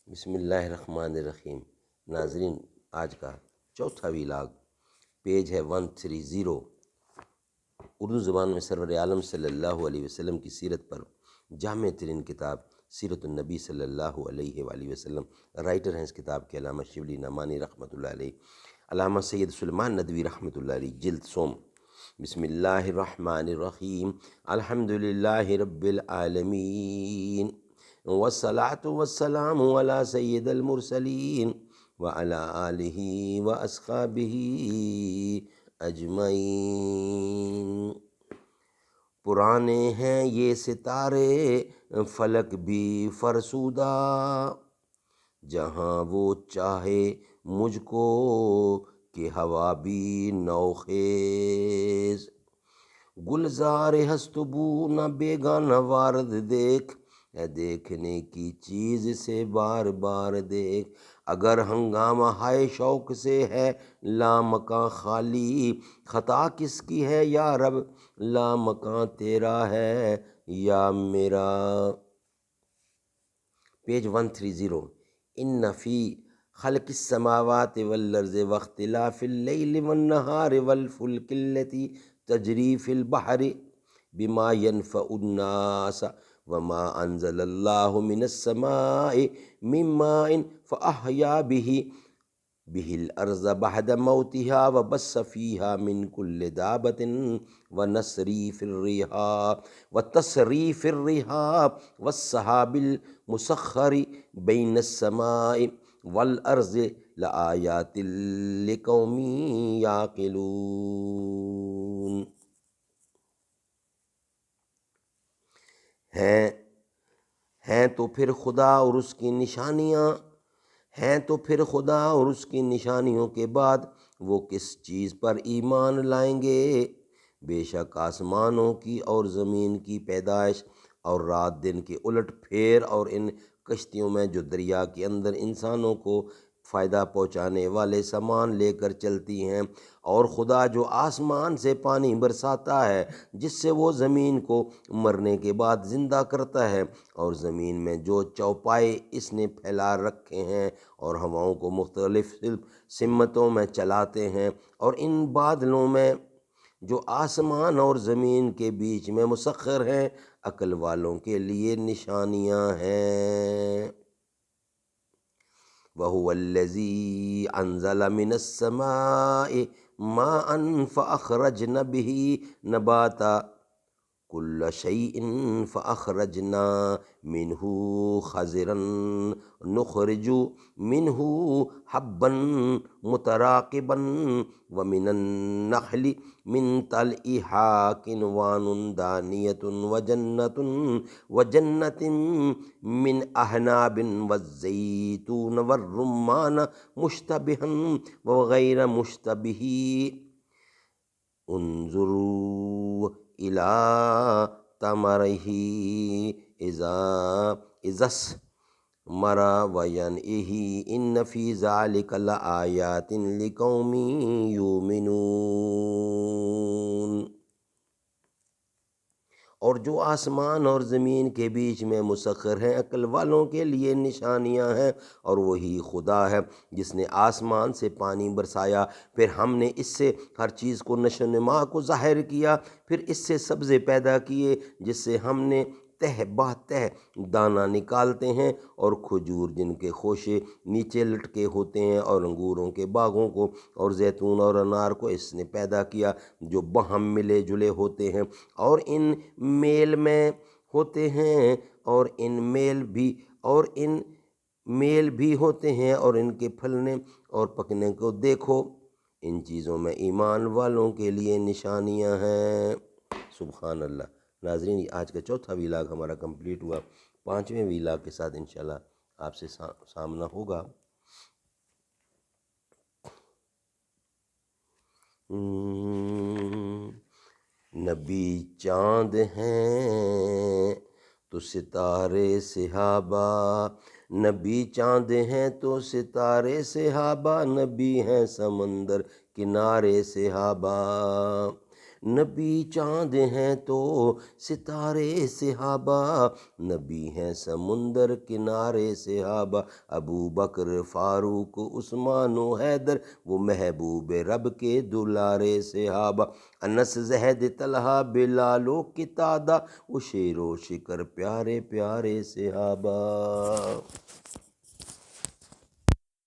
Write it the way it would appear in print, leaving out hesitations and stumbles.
بسم اللہ الرحمن الرحیم۔ ناظرین، آج کا چوتھا ویلاگ پیج ہے 130۔ اردو زبان میں سرور عالم صلی اللہ علیہ وسلم کی سیرت پر جامع ترین کتاب سیرت النبی صلی اللہ علیہ وآلہ وسلم۔ رائٹر ہیں اس کتاب کے علامہ شبلی نعمانی رحمۃ اللہ علیہ، علامہ سید سلیمان ندوی رحمۃ اللہ علیہ، جلد سوم۔ بسم اللہ الرحمن الرحیم۔ الحمد للہ رب العالمین، والصلاة والسلام علی سید المرسلین وعلی آلہ واصحابہ اجمعین۔ پرانے ہیں یہ ستارے فلک بھی فرسودہ، جہاں وہ چاہے مجھ کو کہ ہوا بھی نوخیز۔ گلزار ہست بو نہ بیگانہ وارد دیکھ، ہے دیکھنے کی چیز سے بار بار دیکھ۔ اگر ہنگامہ ہائے شوق سے ہے لامکاں خالی، خطا کس کی ہے یا رب لامکاں تیرا ہے یا میرا۔ پیج 130۔ ان فی خلق السماوات والارض واختلاف اللیل والنہار والفلک التي تجری فی البحر بما ينفع الناس وما انزل اللہ من السماء من ماء فاحیا به الارض بعد موتها وبث فيها من كل دابة وتصريف الرياح والسحاب المسخر بين السماء والارض لآیات لقوم یعقلون۔ ہیں تو پھر خدا اور اس کی نشانیاں، ہیں تو پھر خدا اور اس کی نشانیوں کے بعد وہ کس چیز پر ایمان لائیں گے؟ بے شک آسمانوں کی اور زمین کی پیدائش اور رات دن کے الٹ پھیر اور ان کشتیوں میں جو دریا کے اندر انسانوں کو فائدہ پہنچانے والے سامان لے کر چلتی ہیں، اور خدا جو آسمان سے پانی برساتا ہے جس سے وہ زمین کو مرنے کے بعد زندہ کرتا ہے، اور زمین میں جو چوپائے اس نے پھیلا رکھے ہیں اور ہواؤں کو مختلف سمتوں میں چلاتے ہیں، اور ان بادلوں میں جو آسمان اور زمین کے بیچ میں مسخر ہیں، عقل والوں کے لیے نشانیاں ہیں۔ وَهُوَ الَّذِي أَنزَلَ مِنَ السَّمَاءِ مَاءً فَأَخْرَجْنَا بِهِ نَبَاتَ كُلَّ شَيْءٍ فَأَخْرَجْنَا مِنْهُ خَضِرًا نُخْرِجُ مِنْهُ حَبًّا مُتَرَاكِبًا وَمِنَ النَّخْلِ مِنْ طَلْعِهَا كِنْوَانٌ دَانِيَةٌ وَجَنَّةٍ مِّنْ أَعْنَابٍ وَالزَّيْتُونَ وَالرُّمَّانَ مُشْتَبِهًا وَغَيْرَ مُشْتَبِهٍ انظروا إلى ثمره إذا اثمر وينعه إن في ذلك لآيات لقوم يؤمنون۔ اور جو آسمان اور زمین کے بیچ میں مسخر ہیں عقل والوں کے لیے نشانیاں ہیں، اور وہی خدا ہے جس نے آسمان سے پانی برسایا، پھر ہم نے اس سے ہر چیز کو نشو و نما کو ظاہر کیا، پھر اس سے سبزے پیدا کیے جس سے ہم نے تہ بہ تہ دانہ نکالتے ہیں، اور کھجور جن کے خوشے نیچے لٹکے ہوتے ہیں، اور انگوروں کے باغوں کو اور زیتون اور انار کو اس نے پیدا کیا جو باہم ملے جلے ہوتے ہیں، اور ان میل میں ہوتے ہیں، اور ان میل بھی ہوتے ہیں، اور ان کے پھلنے اور پکنے کو دیکھو، ان چیزوں میں ایمان والوں کے لیے نشانیاں ہیں۔ سبحان اللہ۔ ناظرین، آج کا چوتھا ویلاگ ہمارا کمپلیٹ ہوا۔ پانچویں ویلاگ کے ساتھ انشاءاللہ آپ سے سامنا ہوگا۔ نبی چاند ہیں تو ستارے صحابہ، نبی چاند ہیں تو ستارے صحابہ، نبی ہیں سمندر کنارے صحابہ، نبی چاند ہیں تو ستارے صحابہ، نبی ہیں سمندر کنارے صحابہ، ابو بکر فاروق عثمان و حیدر وہ محبوب رب کے دلارے صحابہ، انس زہد طلحہ بلال و قتادہ وہ شیر و شکر پیارے پیارے صحابہ۔